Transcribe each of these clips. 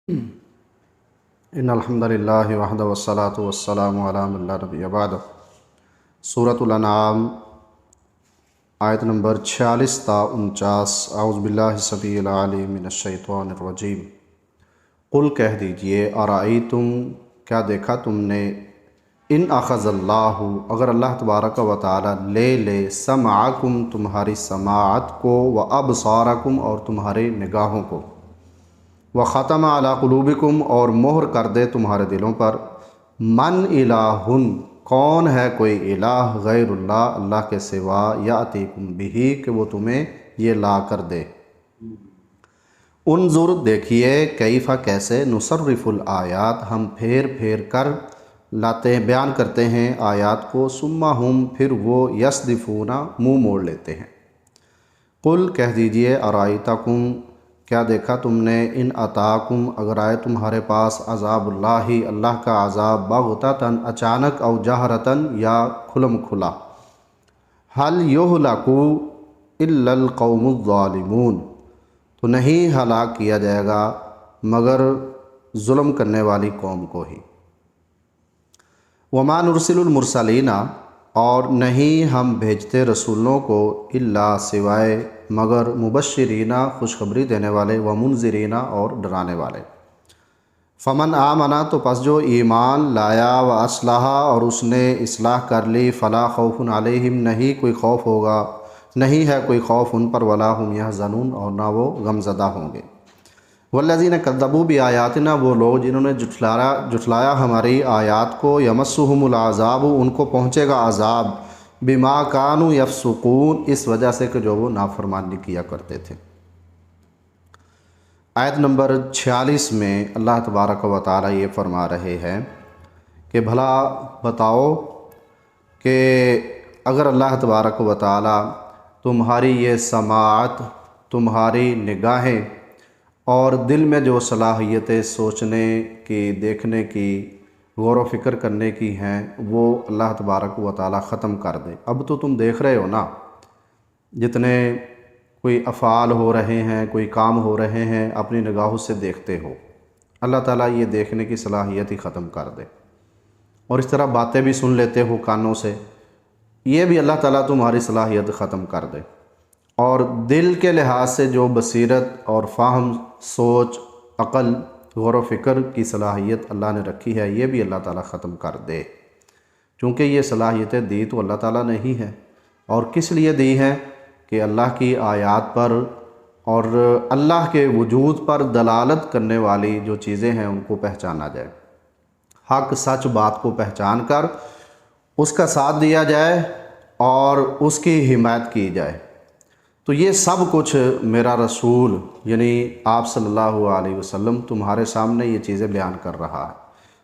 ان الحمدللہ وحدہ والصلاۃ والسلام علی من لا نبی بعد۔ سورۃ الانعام آیت نمبر 46 تا 49۔ اعوذ باللہ السمیع العلیم من الشیطان الرجیم۔ قل کہہ دیجئے ارأیتم کیا دیکھا تم نے، ان اخذ اللہ اگر اللہ تبارک و تعالی لے لے سمعکم تمہاری سماعت کو، وابصارکم اور تمہارے نگاہوں کو، وختم علی قلوبکم اور مہر کر دے تمہارے دلوں پر، من الہ کون ہے کوئی الہ غیر اللہ اللہ کے سوا، یاتیکم بہ کہ وہ تمہیں یہ لا کر دے۔ انظر دیکھیے، کیفا کیسے، نصرف الآیات ہم پھیر پھیر کر لاتے ہیں بیان کرتے ہیں آیات کو، ثم ہم پھر وہ یصدفون منہ موڑ لیتے ہیں۔ قل کہہ دیجئے ارائیتکم کیا دیکھا تم نے، ان اتاکم اگر آئے تمہارے پاس عذاب اللہ اللہ کا عذاب، بغتتاً اچانک، او جہرتاً یا کھلم کھلا، هل یہلک الا القوم الظالمون تو نہیں ہلاک کیا جائے گا مگر ظلم کرنے والی قوم کو ہی۔ وما نرسل المرسلین اور نہیں ہم بھیجتے رسولوں کو، الا سوائے مگر مبشرین خوشخبری دینے والے، ومنذرین اور ڈرانے والے۔ فمن آمنا تو پس جو ایمان لایا، واصلح اور اس نے اصلاح کر لی، فلا خوف علیہم نہیں کوئی خوف ہوگا، نہیں ہے کوئی خوف ان پر، ولا ہم یحزنون اور نہ وہ غمزدہ ہوں گے۔ والذین کذبوا بآیاتنا وہ لوگ جنہوں نے جھٹلایا ہماری آیات کو، یمسہم العذاب ان کو پہنچے گا عذاب، بما کانوا یفسقون اس وجہ سے کہ جو وہ نافرمانی کیا کرتے تھے۔ آیت نمبر 46 میں اللہ تبارک و تعالی یہ فرما رہے ہیں کہ بھلا بتاؤ کہ اگر اللہ تبارک و تعالی تمہاری یہ سماعت، تمہاری نگاہیں اور دل میں جو صلاحیتیں سوچنے کی، دیکھنے کی، غور و فکر کرنے کی ہیں وہ اللہ تبارک و تعالی ختم کر دے۔ اب تو تم دیکھ رہے ہو نا، جتنے کوئی افعال ہو رہے ہیں، کوئی کام ہو رہے ہیں، اپنی نگاہوں سے دیکھتے ہو، اللہ تعالیٰ یہ دیکھنے کی صلاحیت ہی ختم کر دے۔ اور اس طرح باتیں بھی سن لیتے ہو کانوں سے، یہ بھی اللہ تعالیٰ تمہاری صلاحیت ختم کر دے۔ اور دل کے لحاظ سے جو بصیرت اور فہم، سوچ، عقل، غور و فکر کی صلاحیت اللہ نے رکھی ہے، یہ بھی اللہ تعالیٰ ختم کر دے، چونکہ یہ صلاحیتیں دی تو اللہ تعالیٰ نے ہی ہیں۔ اور کس لیے دی ہیں؟ کہ اللہ کی آیات پر اور اللہ کے وجود پر دلالت کرنے والی جو چیزیں ہیں ان کو پہچانا جائے، حق سچ بات کو پہچان کر اس کا ساتھ دیا جائے اور اس کی حمایت کی جائے۔ تو یہ سب کچھ میرا رسول یعنی آپ صلی اللہ علیہ وسلم تمہارے سامنے یہ چیزیں بیان کر رہا ہے۔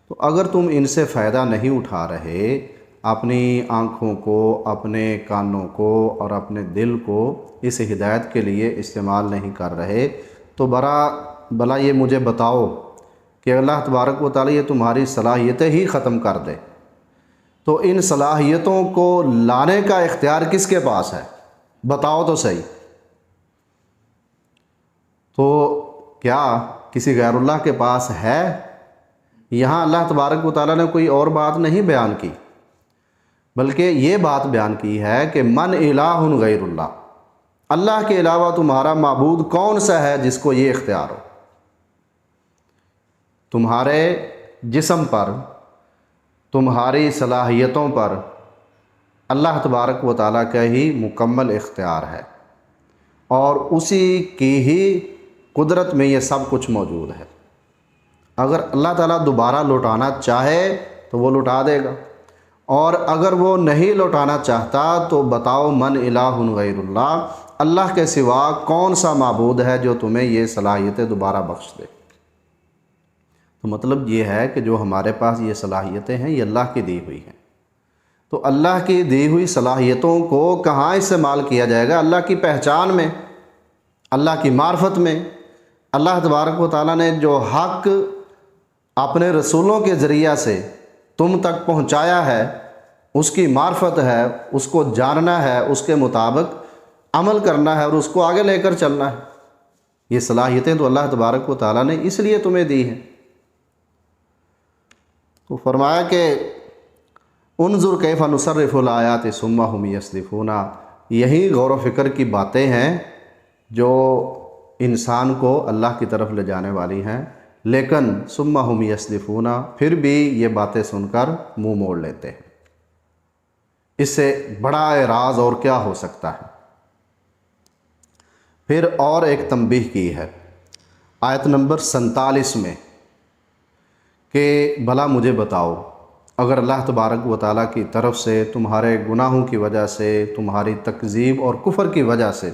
تو اگر تم ان سے فائدہ نہیں اٹھا رہے، اپنی آنکھوں کو، اپنے کانوں کو اور اپنے دل کو اس ہدایت کے لیے استعمال نہیں کر رہے، تو بھلا یہ مجھے بتاؤ کہ اللہ تبارک و تعالی یہ تمہاری صلاحیتیں ہی ختم کر دے، تو ان صلاحیتوں کو لانے کا اختیار کس کے پاس ہے؟ بتاؤ تو صحیح۔ تو کیا کسی غیر اللہ کے پاس ہے؟ یہاں اللہ تبارک و تعالیٰ نے کوئی اور بات نہیں بیان کی، بلکہ یہ بات بیان کی ہے کہ من الہ غیر اللہ، اللہ کے علاوہ تمہارا معبود کون سا ہے جس کو یہ اختیار ہو؟ تمہارے جسم پر، تمہاری صلاحیتوں پر اللہ تبارک و تعالیٰ کا ہی مکمل اختیار ہے، اور اسی کی ہی قدرت میں یہ سب کچھ موجود ہے۔ اگر اللہ تعالیٰ دوبارہ لوٹانا چاہے تو وہ لوٹا دے گا، اور اگر وہ نہیں لوٹانا چاہتا تو بتاؤ من الہ غیر اللہ، اللہ کے سوا کون سا معبود ہے جو تمہیں یہ صلاحیتیں دوبارہ بخش دے؟ تو مطلب یہ ہے کہ جو ہمارے پاس یہ صلاحیتیں ہیں یہ اللہ کی دی ہوئی ہیں، تو اللہ کی دی ہوئی صلاحیتوں کو کہاں استعمال کیا جائے گا؟ اللہ کی پہچان میں، اللہ کی معرفت میں۔ اللہ تبارک و تعالیٰ نے جو حق اپنے رسولوں کے ذریعہ سے تم تک پہنچایا ہے، اس کی معرفت ہے، اس کو جاننا ہے، اس کے مطابق عمل کرنا ہے اور اس کو آگے لے کر چلنا ہے۔ یہ صلاحیتیں تو اللہ تبارک و تعالیٰ نے اس لیے تمہیں دی ہیں۔ تو فرمایا کہ انظر کیف نصرف الآیات ثم هم یصدفون، یہی غور و فکر کی باتیں ہیں جو انسان کو اللہ کی طرف لے جانے والی ہیں، لیکن ثم هم یصدفون، پھر بھی یہ باتیں سن کر منہ موڑ لیتے ہیں۔ اس سے بڑا اعراض اور کیا ہو سکتا ہے۔ پھر اور ایک تنبیہ کی ہے آیت نمبر 47 میں کہ بھلا مجھے بتاؤ، اگر اللہ تبارک و تعالیٰ کی طرف سے تمہارے گناہوں کی وجہ سے، تمہاری تکذیب اور کفر کی وجہ سے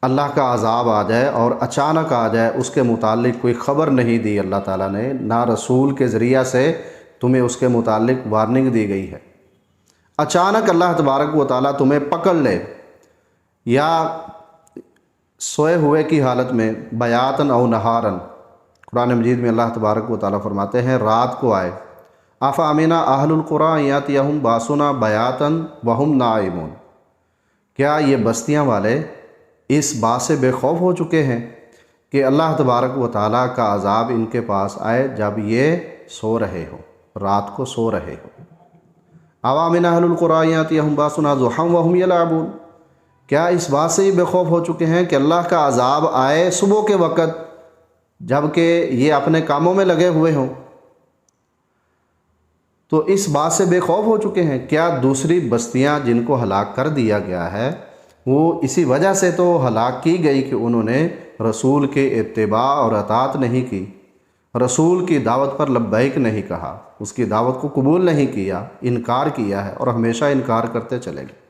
اللہ کا عذاب آ جائے اور اچانک آ جائے، اس کے متعلق کوئی خبر نہیں دی اللہ تعالیٰ نے، نہ رسول کے ذریعہ سے تمہیں اس کے متعلق وارننگ دی گئی ہے، اچانک اللہ تبارک و تعالیٰ تمہیں پکڑ لے، یا سوئے ہوئے کی حالت میں بیاتن او نہارن، قرآن مجید میں اللہ تبارک و تعالیٰ فرماتے ہیں رات کو آئے، آفا امینا اہل القریٰ یاتیہم باسنا بیاتن وہم نائمون، کیا یہ بستیاں والے اس بات سے بے خوف ہو چکے ہیں کہ اللہ تبارک و تعالیٰ کا عذاب ان کے پاس آئے جب یہ سو رہے ہو، رات کو سو رہے ہو۔ آفا امینا اہل القریٰ یاتیہم باسنا ضحی وہم یلعبون، کیا اس بات سے ہی بے خوف ہو چکے ہیں کہ اللہ کا عذاب آئے صبح کے وقت جب کہ یہ اپنے کاموں میں لگے ہوئے ہوں؟ تو اس بات سے بے خوف ہو چکے ہیں۔ کیا دوسری بستیاں جن کو ہلاک کر دیا گیا ہے وہ اسی وجہ سے تو ہلاک کی گئی کہ انہوں نے رسول کے اتباع اور اطاعت نہیں کی، رسول کی دعوت پر لبیک نہیں کہا، اس کی دعوت کو قبول نہیں کیا، انکار کیا ہے اور ہمیشہ انکار کرتے چلے گئے۔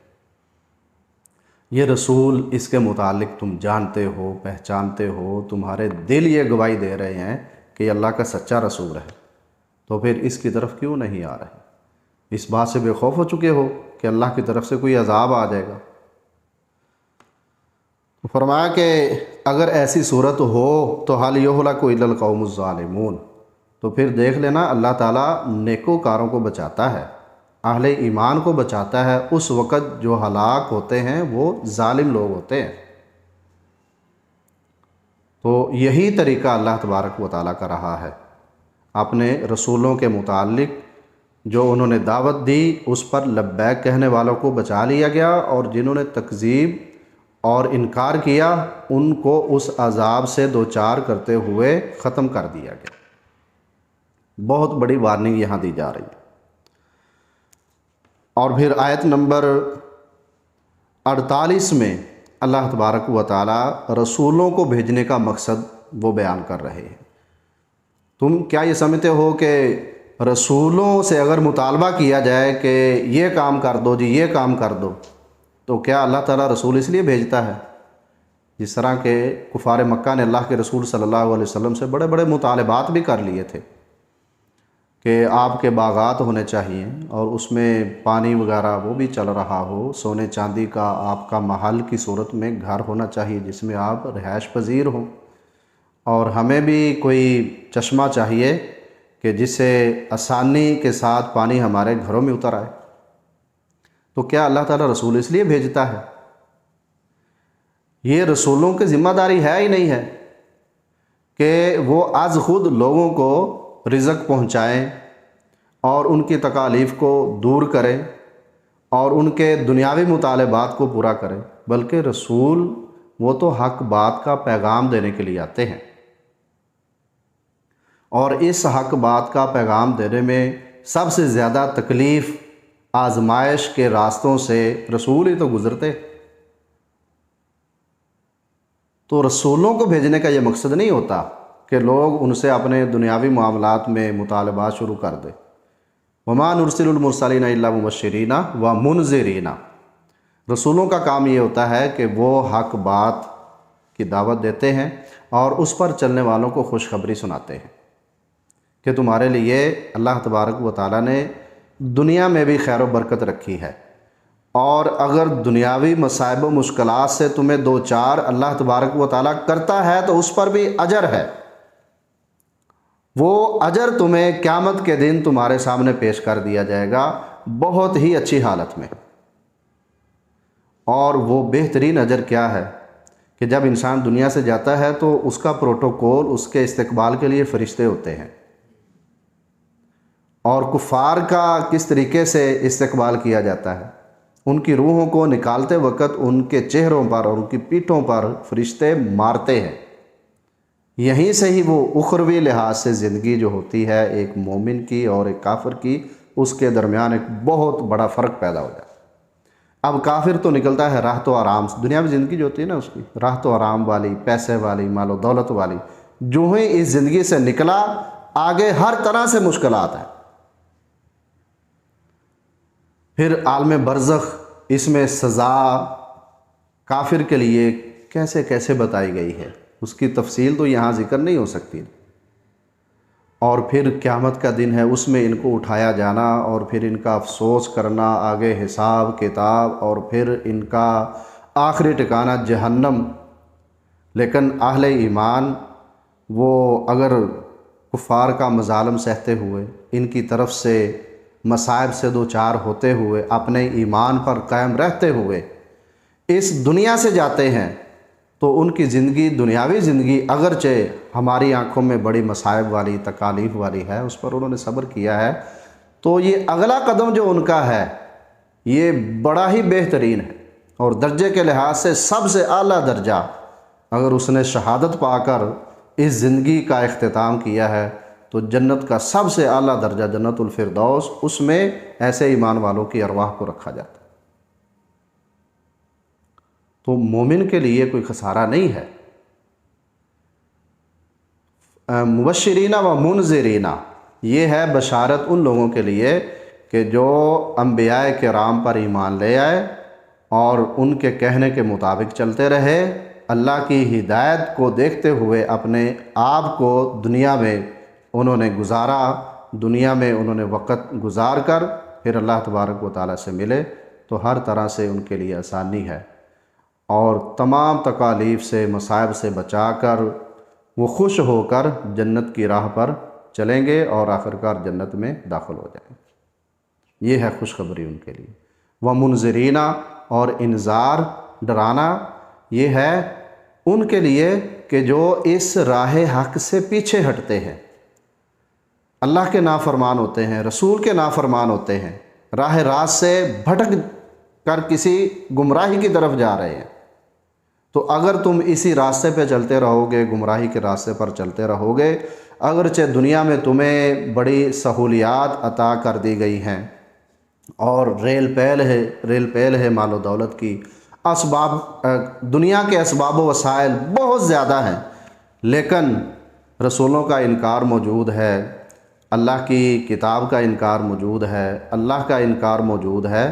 یہ رسول، اس کے متعلق تم جانتے ہو، پہچانتے ہو، تمہارے دل یہ گواہی دے رہے ہیں کہ یہ اللہ کا سچا رسول ہے، تو پھر اس کی طرف کیوں نہیں آ رہے؟ اس بات سے بے خوف ہو چکے ہو کہ اللہ کی طرف سے کوئی عذاب آ جائے گا۔ فرمایا کہ اگر ایسی صورت ہو تو حال یہلک الا القوم الظالمون، تو پھر دیکھ لینا اللہ تعالیٰ نیکوکاروں کو بچاتا ہے، اہل ایمان کو بچاتا ہے اس وقت جو ہلاک ہوتے ہیں وہ ظالم لوگ ہوتے ہیں۔ تو یہی طریقہ اللہ تبارک و تعالیٰ کا رہا ہے، اپنے رسولوں کے متعلق جو انہوں نے دعوت دی اس پر لبیک کہنے والوں کو بچا لیا گیا، اور جنہوں نے تکذیب اور انکار کیا ان کو اس عذاب سے دوچار کرتے ہوئے ختم کر دیا گیا۔ بہت بڑی وارننگ یہاں دی جا رہی ہے۔ اور پھر آیت نمبر 48 میں اللہ تبارک و تعالی رسولوں کو بھیجنے کا مقصد وہ بیان کر رہے ہیں۔ تم کیا یہ سمجھتے ہو کہ رسولوں سے اگر مطالبہ کیا جائے کہ یہ کام کر دو جی، یہ کام کر دو، تو کیا اللہ تعالیٰ رسول اس لیے بھیجتا ہے؟ جس طرح کہ کفار مکہ نے اللہ کے رسول صلی اللہ علیہ وسلم سے بڑے بڑے مطالبات بھی کر لیے تھے کہ آپ کے باغات ہونے چاہیے اور اس میں پانی وغیرہ وہ بھی چل رہا ہو، سونے چاندی کا آپ کا محل کی صورت میں گھر ہونا چاہیے جس میں آپ رہائش پذیر ہوں، اور ہمیں بھی کوئی چشمہ چاہیے کہ جس سے آسانی کے ساتھ پانی ہمارے گھروں میں اتر آئے۔ تو کیا اللہ تعالیٰ رسول اس لیے بھیجتا ہے؟ یہ رسولوں کی ذمہ داری ہے ہی نہیں ہے کہ وہ از خود لوگوں کو رزق پہنچائیں اور ان کی تکالیف کو دور کریں اور ان کے دنیاوی مطالبات کو پورا کریں، بلکہ رسول وہ تو حق بات کا پیغام دینے کے لیے آتے ہیں، اور اس حق بات کا پیغام دینے میں سب سے زیادہ تکلیف آزمائش کے راستوں سے رسول ہی تو گزرتے۔ تو رسولوں کو بھیجنے کا یہ مقصد نہیں ہوتا کہ لوگ ان سے اپنے دنیاوی معاملات میں مطالبات شروع کر دیں۔ وما نرسل المرسلین الا مبشرین ومنذرین، رسولوں کا کام یہ ہوتا ہے کہ وہ حق بات کی دعوت دیتے ہیں اور اس پر چلنے والوں کو خوشخبری سناتے ہیں کہ تمہارے لیے اللہ تبارک و تعالیٰ نے دنیا میں بھی خیر و برکت رکھی ہے، اور اگر دنیاوی مصائب و مشکلات سے تمہیں دو چار اللہ تبارک و تعالیٰ کرتا ہے تو اس پر بھی اجر ہے، وہ اجر تمہیں قیامت کے دن تمہارے سامنے پیش کر دیا جائے گا بہت ہی اچھی حالت میں۔ اور وہ بہترین اجر کیا ہے کہ جب انسان دنیا سے جاتا ہے تو اس کا پروٹوکول اس کے استقبال کے لیے فرشتے ہوتے ہیں، اور کفار کا کس طریقے سے استقبال کیا جاتا ہے، ان کی روحوں کو نکالتے وقت ان کے چہروں پر اور ان کی پیٹھوں پر فرشتے مارتے ہیں۔ یہیں سے ہی وہ اخروی لحاظ سے زندگی جو ہوتی ہے ایک مومن کی اور ایک کافر کی، اس کے درمیان ایک بہت بڑا فرق پیدا ہو جاتا ہے۔ اب کافر تو نکلتا ہے راحت و آرام سے، دنیاوی زندگی جو ہوتی ہے نا اس کی راحت و آرام والی، پیسے والی، مال و دولت والی، جو ہی اس زندگی سے نکلا آگے ہر طرح سے مشکلات ہیں۔ پھر عالم برزخ، اس میں سزا کافر کے لیے کیسے کیسے بتائی گئی ہے، اس کی تفصیل تو یہاں ذکر نہیں ہو سکتی۔ اور پھر قیامت کا دن ہے، اس میں ان کو اٹھایا جانا اور پھر ان کا افسوس کرنا، آگے حساب کتاب، اور پھر ان کا آخری ٹھکانہ جہنم۔ لیکن اہل ایمان وہ اگر کفار کا مظالم سہتے ہوئے، ان کی طرف سے مصائب سے دوچار ہوتے ہوئے، اپنے ایمان پر قائم رہتے ہوئے اس دنیا سے جاتے ہیں، تو ان کی زندگی، دنیاوی زندگی اگرچہ ہماری آنکھوں میں بڑی مصائب والی، تکالیف والی ہے، اس پر انہوں نے صبر کیا ہے، تو یہ اگلا قدم جو ان کا ہے یہ بڑا ہی بہترین ہے، اور درجے کے لحاظ سے سب سے اعلیٰ درجہ۔ اگر اس نے شہادت پا کر اس زندگی کا اختتام کیا ہے تو جنت کا سب سے اعلیٰ درجہ جنت الفردوس، اس میں ایسے ایمان والوں کی ارواح کو رکھا جاتا ہے۔ تو مومن کے لیے کوئی خسارہ نہیں ہے۔ مبشرین و منذرین، یہ ہے بشارت ان لوگوں کے لیے کہ جو انبیاء کرام پر ایمان لے آئے اور ان کے کہنے کے مطابق چلتے رہے، اللہ کی ہدایت کو دیکھتے ہوئے اپنے آپ کو دنیا میں انہوں نے گزارا، دنیا میں انہوں نے وقت گزار کر پھر اللہ تبارک و تعالیٰ سے ملے، تو ہر طرح سے ان کے لیے آسانی ہے، اور تمام تکالیف سے، مصائب سے بچا کر وہ خوش ہو کر جنت کی راہ پر چلیں گے اور آخرکار جنت میں داخل ہو جائیں گے۔ یہ ہے خوشخبری ان کے لیے۔ وَمُنذِرِينَ، اور انذار، ڈرانا، یہ ہے ان کے لیے کہ جو اس راہ حق سے پیچھے ہٹتے ہیں، اللہ کے نافرمان ہوتے ہیں، رسول کے نافرمان ہوتے ہیں، راہ راست سے بھٹک کر کسی گمراہی کی طرف جا رہے ہیں۔ تو اگر تم اسی راستے پہ چلتے رہو گے، گمراہی کے راستے پر چلتے رہو گے، اگرچہ دنیا میں تمہیں بڑی سہولیات عطا کر دی گئی ہیں اور ریل پیل ہے مال و دولت کی، اسباب، دنیا کے اسباب و وسائل بہت زیادہ ہیں، لیکن رسولوں کا انکار موجود ہے، اللہ کی کتاب کا انکار موجود ہے، اللہ کا انکار موجود ہے،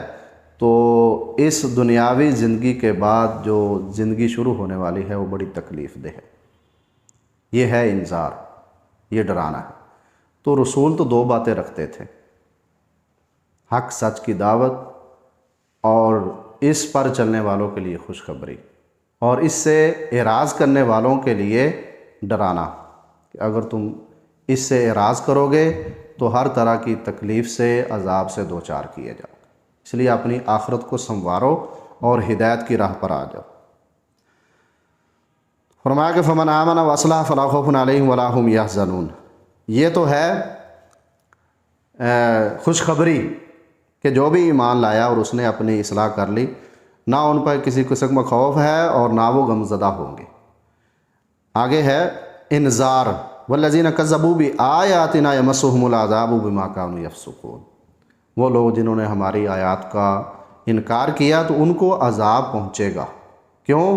تو اس دنیاوی زندگی کے بعد جو زندگی شروع ہونے والی ہے وہ بڑی تکلیف دہ ہے۔ یہ ہے انذار، یہ ڈرانا ہے۔ تو رسول تو دو باتیں رکھتے تھے، حق سچ کی دعوت اور اس پر چلنے والوں کے لیے خوشخبری، اور اس سے اعراض کرنے والوں کے لیے ڈرانا کہ اگر تم اس سے اعراض کرو گے تو ہر طرح کی تکلیف سے، عذاب سے دوچار کیے جاؤ، اس لیے اپنی آخرت کو سنوارو اور ہدایت کی راہ پر آ جاؤ۔ فرمایا کہ فمن آمن واصلح فلا خوف علیہم ولا هم یحزنون، یہ تو ہے خوشخبری کہ جو بھی ایمان لایا اور اس نے اپنی اصلاح کر لی، نہ ان پر کسی قسم کا خوف ہے اور نہ وہ غمزدہ ہوں گے۔ آگے ہے انذار، والذین کذبوا بآیاتنا یمسهم العذاب بما كانوا یفسقون، وہ لوگ جنہوں نے ہماری آیات کا انکار کیا تو ان کو عذاب پہنچے گا۔ کیوں؟